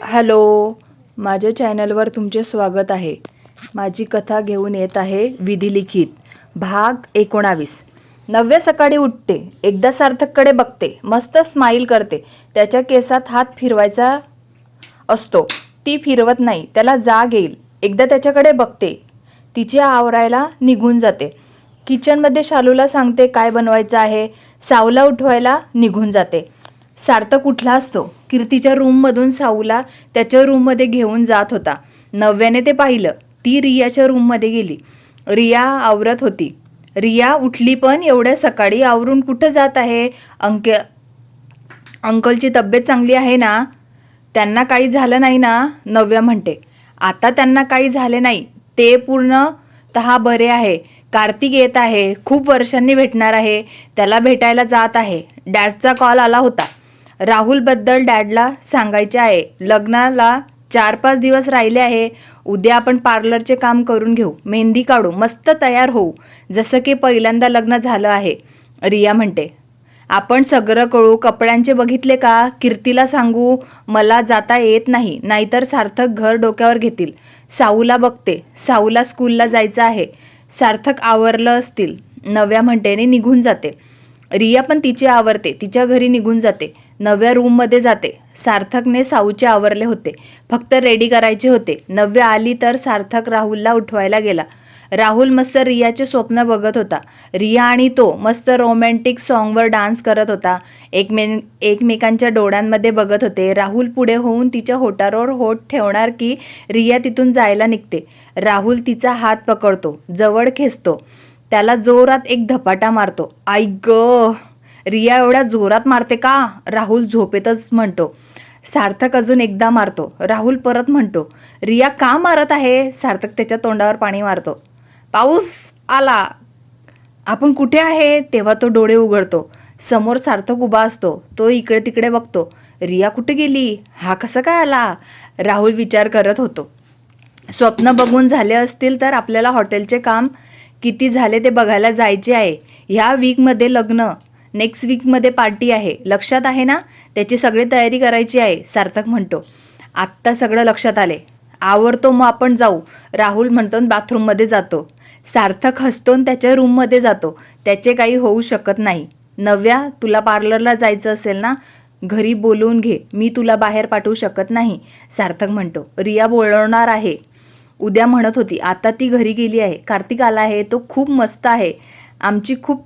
Hello, माझ्या चॅनलवर तुमचे स्वागत आहे. माझी कथा घेऊन येत आहे विधिलिखित भाग 19. नव्या सकाळी उठते, एकदा सार्थककडे बघते, मस्त स्माईल करते. त्याच्या केसात हात फिरवायचा असतो, ती फिरवत नाही, त्याला जाग येईल. एकदा त्याच्याकडे बघते, तिची आवरायला निघून जाते. किचनमध्ये शालूला सांगते काय बनवायचं आहे. साऊला उठवायला निघून जाते. सार्थक उठला असतो. कीर्तीच्या रूममधून साऊला त्याच्या रूममध्ये घेऊन जात होता. नव्याने ते पाहिलं. ती रियाच्या रूममध्ये गेली. रिया आवरत होती. रिया उठली, पण एवढ्या सकाळी आवरून कुठं जात आहे? अंकलची तब्येत चांगली आहे ना? त्यांना काही झालं नाही ना? नव्या म्हणते. आता त्यांना काही झाले नाही, ते पूर्णतः बरे आहे. कार्तिक येत आहे, खूप वर्षांनी भेटणार आहे, त्याला भेटायला जात आहे. डॅडचा कॉल आला होता. राहुलबद्दल डॅडला सांगायचे आहे. लग्नाला 4-5 दिवस राहिले आहे. उद्या आपण पार्लरचे काम करून घेऊ, मेहंदी काढू, मस्त तयार होऊ, जसं की पहिल्यांदा लग्न झालं आहे. रिया म्हणते. आपण सगळं कळू. कपड्यांचे बघितले का? कीर्तीला सांगू मला जाता येत नाही, नाहीतर सार्थक घर डोक्यावर घेतील. साऊला बघते. साऊला स्कूलला जायचं आहे. सार्थक आवरलं असतील, नव्या म्हणते ने निघून जाते. रिया पण तिचे आवरते, तिच्या घरी निघून जाते. नव्या रूममध्ये जाते. सार्थकने साऊचे आवरले होते, फक्त रेडी करायचे होते. नव्या आली तर सार्थक राहुलला उठवायला गेला. राहुल मस्त रियाचे स्वप्न बघत होता. रिया आणि तो मस्त रोमॅन्टिक सॉन्गवर डान्स करत होता. एकमेकांच्या डोळ्यांमध्ये बघत होते. राहुल पुढे होऊन तिच्या होटावर होठ ठेवणार की रिया तिथून जायला निघते. राहुल तिचा हात पकडतो, जवळ खेचतो, त्याला जोरात एक धपाटा मारतो. आई ग, रिया एवढ्या जोरात मारते का? राहुल झोपेतच म्हणतो. सार्थक अजून एकदा मारतो. राहुल परत म्हणतो. रिया का मारत आहे? सार्थक त्याच्या तोंडावर पाणी मारतो. पाऊस आला. आपण कुठे आहे? तेव्हा तो डोळे उघडतो. समोर सार्थक उभा असतो. तो इकडे तिकडे बघतो. रिया कुठे गेली? हा कसा काय आला? राहुल विचार करत होतो. स्वप्न बघून झाले असतील तर आपल्याला हॉटेलचे काम किती झाले ते बघायला जायचे आहे. ह्या वीकमध्ये लग्न, नेक्स्ट वीकमध्ये पार्टी आहे, लक्षात आहे ना? त्याची सगळी तयारी करायची आहे, सार्थक म्हणतो. आत्ता सगळं लक्षात आले. आवरतो, मग आपण जाऊ, राहुल म्हणतो. बाथरूममध्ये जातो. सार्थक हसतो त्याच्या रूममध्ये जातो. त्याचे काही होऊ शकत नाही. नव्या, तुला पार्लरला जायचं असेल ना, घरी बोलवून घे, मी तुला बाहेर पाठवू शकत नाही, सार्थक म्हणतो. रिया बोलवणार आहे उद्या म्हणत होती, आता ती घरी गेली आहे. कार्तिक आला आहे, तो खूप मस्त आहे, आमची खूप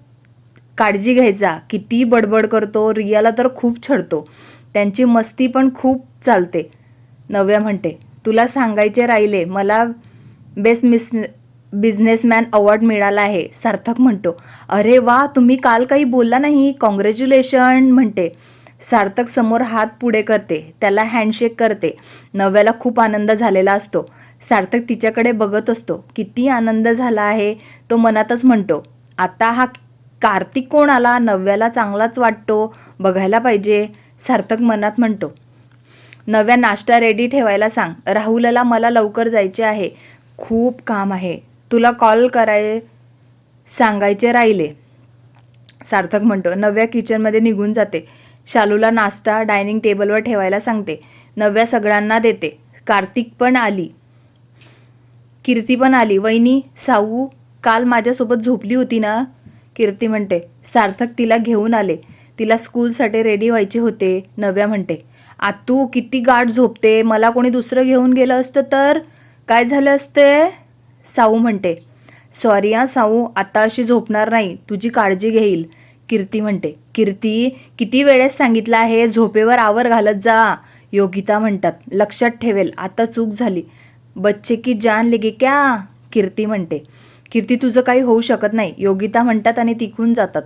काळजी घ्यायचा. किती बडबड करतो, रियाला तर खूप छळतो. त्यांची मस्ती पण खूप चालते. नव्या म्हणते. तुला सांगायचे राहिले, मला बेस्ट बिझनेसमॅन अवॉर्ड मिळाला आहे, सार्थक म्हणतो. अरे वा, तुम्ही काल काही बोलला नाही, कॉंग्रॅच्युलेशन म्हणते. सार्थक समोर हात पुढे करते, त्याला हँडशेक करते. नव्याला खूप आनंद झालेला असतो. सार्थक तिच्याकडे बघत असतो. किती आनंद झाला आहे, तो मनातच म्हणतो. आता हा कार्तिक कोण आला? नव्याला चांगलाच वाटतो, बघायला पाहिजे, सार्थक मनात म्हणतो. नव्या, नाश्ता रेडी ठेवायला सांग. राहुलला मला लवकर जायचे आहे, खूप काम आहे. तुला कॉल सांगायचे राहिले, सार्थक म्हणतो. नव्या किचनमध्ये निघून जाते. शालूला नाश्ता डायनिंग टेबलवर ठेवायला सांगते. नव्या सगळ्यांना देते. कार्तिक पण आली, कीर्ती पण आली. वहिनी, साऊ काल माझ्यासोबत झोपली होती ना? कीर्ती म्हणते. सार्थक तिला घेऊन आले, तिला स्कूलसाठी रेडी व्हायचे होते, नव्या म्हणते. आतू किती गाढ झोपते, मला कोणी दुसरं घेऊन गेलं असतं तर काय झालं असते? साऊ म्हणते. सॉरी हा साऊ, आता अशी झोपणार नाही, तुझी काळजी घेईल, कीर्ती म्हणते. कीर्ती, किती वेळेस सांगितलं आहे, झोपेवर आवर घालत जा, योगिता म्हणतात. लक्षात ठेवेल, आता चूक झाली. बच्चे की जान लेगे क्या? कीर्ती म्हणते. कीर्ती, तुझं काही होऊ शकत नाही, योगिता म्हणतात आणि तिकून जातात.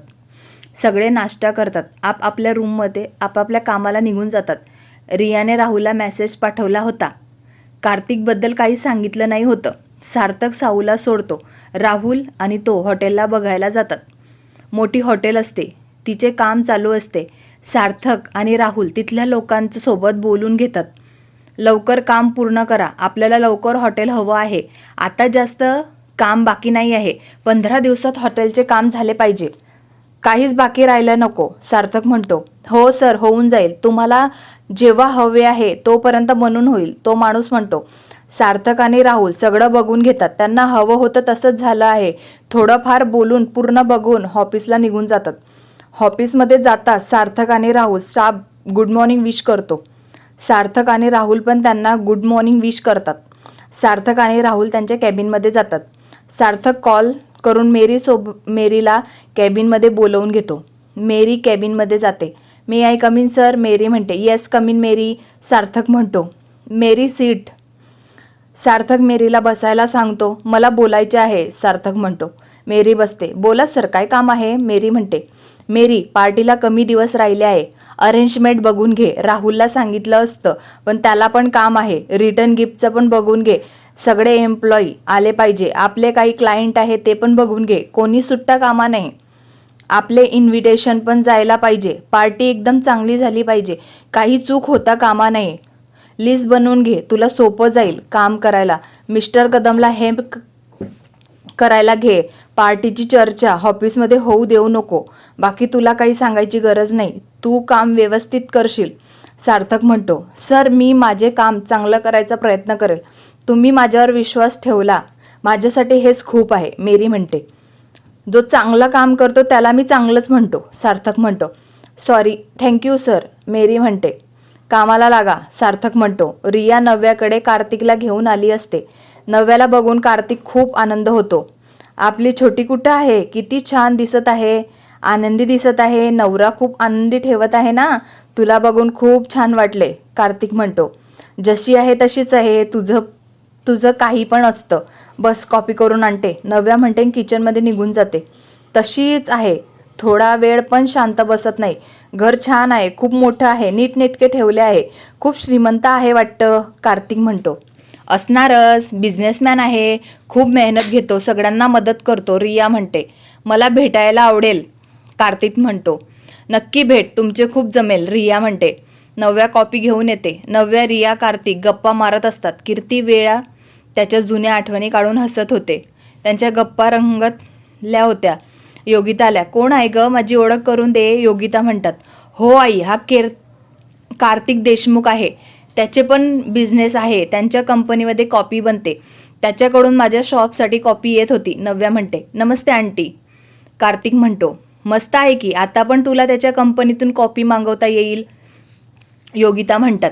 सगळे नाश्ता करतात, आपापल्या रूममध्ये आपापल्या कामाला निघून जातात. रियाने राहुलला मेसेज पाठवला होता. कार्तिकबद्दल काही सांगितलं नाही होतं. सार्थक साऊला सोडतो. राहुल आणि तो हॉटेलला बघायला जातात. मोठी हॉटेल असते, तिचे काम चालू असते. सार्थक आणि राहुल तिथल्या लोकांच्या सोबत बोलून घेतात. लवकर काम पूर्ण करा, आपल्याला लवकर हॉटेल हवं आहे, आता जास्त काम बाकी नाही आहे, 15 दिवसात हॉटेलचे काम झाले पाहिजे. काहीच बाकी राहिलं नको, सार्थक म्हणतो. हो सर, होऊन जाईल. तुम्हाला जेव्हा हवे आहे तोपर्यंत बनून होईल, तो माणूस म्हणतो. सार्थक आणि राहुल सगळं बघून घेतात. त्यांना हवं होतं तसंच झालं आहे. थोडंफार बोलून पूर्ण बघून ऑफिसला निघून जातात. ऑफिसमध्ये जातात सार्थक आणि Rahul. Staff good morning wish करतो. सार्थक आणि राहुल पण त्यांना गुड मॉर्निंग विश करतात. सार्थक आणि राहुल त्यांच्या कॅबिनमध्ये जातात. सार्थक कॉल करून मेरीला कॅबिनमध्ये बोलवून घेतो. मेरी कॅबिनमध्ये जाते. मे आय कम इन सर, मेरी म्हणते. येस कम इन मेरी, सार्थक म्हणतो. मेरी सीट. सार्थक मेरीला बसायला सांगतो. मला बोलायचे आहे, सार्थक म्हणतो. मेरी बसते. बोला सर, काय काम आहे, मेरी म्हणते. मेरी, पार्टीला कमी दिवस राहिले आहे, अरेंजमेंट बघून घे. राहुलला सांगितलं असतं, पण त्याला पण काम आहे. रिटर्न गिफ्टचं पण बघून घे. सगळे एम्प्लॉई आले पाहिजे. आपले काही क्लायंट आहे ते पण बघून घे. कोणी सुट्टा कामा नाही. आपले इन्व्हिटेशन पण जायला पाहिजे. पार्टी एकदम चांगली झाली पाहिजे. काही चूक होता कामा नये. लिस्ट बनवून घे, तुला सोपं जाईल काम करायला. मिस्टर कदमला हेल्प करायला घे. पार्टीची चर्चा ऑफिसमध्ये होऊ देऊ नको. बाकी तुला काही सांगायची गरज नाही. तू काम व्यवस्थित करशील, सार्थक म्हणतो. सर, मी माझे काम चांगलं करायचा प्रयत्न करेल. तुम्ही माझ्यावर विश्वास ठेवला, माझ्यासाठी हेच खूप आहे, मेरी म्हणते. जो चांगलं काम करतो त्याला मी चांगलंच म्हणतो, सार्थक म्हणतो. सॉरी, थँक्यू सर, मेरी म्हणते. कामाला लागा, सार्थक म्हणतो. रिया नव्याकडे कार्तिकला घेऊन आली असते. नव्याला बघून कार्तिक खूप आनंद होतो. आपली छोटी कुठं आहे, किती छान दिसत आहे, आनंदी दिसत आहे. नवरा खूप आनंदी ठेवत आहे ना. तुला बघून खूप छान वाटले, कार्तिक म्हणतो. जशी आहे तशीच आहे. तुझं काही पण असतं. बस कॉपी करून आणते, नव्या म्हणते. किचनमध्ये निघून जाते. तशीच आहे. थोडा वेळ पण शांत बसत नाही. घर छान आहे, खूप मोठं आहे, नीटनेटके ठेवले आहे. खूप श्रीमंत आहे वाटतं, कार्तिक म्हणतो. असणारच, बिझनेसमॅन आहे, खूप मेहनत घेतो, सगळ्यांना मदत करतो, रिया म्हणते. मला भेटायला आवडेल, कार्तिक म्हणतो. नक्की भेट, तुमचे खूप जमेल, रिया म्हणते. नव्या कॉपी घेऊन येते. नव्या, रिया, कार्तिक गप्पा मारत असतात. कीर्ती वेळा त्याच्या जुन्या आठवणी काढून हसत होते. त्यांच्या गप्पा रंगतल्या होत्या. योगिता आल्या. कोण आहे ग, माझी ओळख करून दे, योगिता म्हणतात. हो आई, हा कार्तिक देशमुख आहे. त्याचे पण बिझनेस आहे. त्यांच्या कंपनीमध्ये कॉपी बनते. त्याच्याकडून माझ्या शॉपसाठी कॉपी येत होती, नव्या म्हणते. नमस्ते आंटी, कार्तिक म्हणतो. मस्त आहे की, आता पण तुला त्याच्या कंपनीतून कॉपी मागवता येईल, योगिता म्हणतात.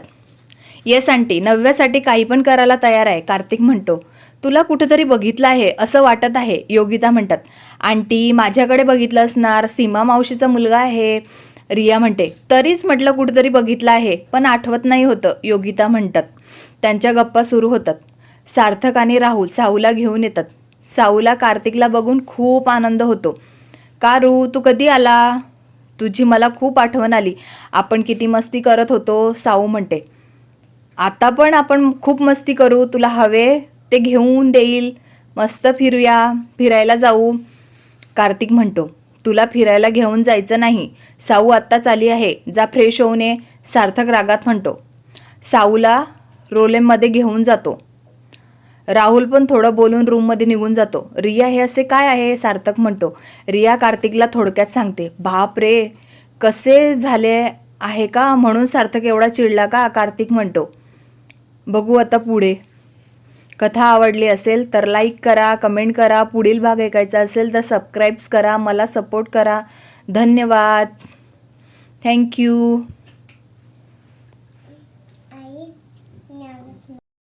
येस आंटी, नव्यासाठी काही पण करायला तयार आहे, कार्तिक म्हणतो. तुला कुठेतरी बघितलं आहे असं वाटत आहे, योगिता म्हणतात. आंटी, माझ्याकडे बघितलं असणार, सीमा मावशीचा मुलगा आहे, रिया म्हणते. तरीच म्हटलं कुठेतरी बघितलं आहे, पण आठवत नाही होतं, योगिता म्हणतात. त्यांच्या गप्पा सुरू होतात. सार्थक आणि राहुल साऊला घेऊन येतात. साऊला कार्तिकला बघून खूप आनंद होतो. का रू, तू कधी आला? तुझी मला खूप आठवण आली. आपण किती मस्ती करत होतो, साऊ म्हणते. आता पण आपण खूप मस्ती करू. तुला हवे ते घेऊन देईल. मस्त फिरायला जाऊ, कार्तिक म्हणतो. तुला फिरायला घेऊन जायचं नाही, साऊ आत्ताच आली आहे, जा फ्रेश होऊन ये, सार्थक रागात म्हणतो. साऊला रोलेममध्ये घेऊन जातो. राहुल पण थोडं बोलून रूममध्ये निघून जातो. रिया, हे असे काय आहे, सार्थक म्हणतो. रिया कार्तिकला थोडक्यात सांगते. बाप रे, कसे झाले आहे का, म्हणून सार्थक एवढा चिडला का, कार्तिक म्हणतो. बघू आता पुढे. कथा आवडली असेल तर लाईक करा, कमेंट करा. पुढील भाग ऐकायचा असेल तर सबस्क्राईब करा, मला सपोर्ट करा. धन्यवाद, थँक्यू.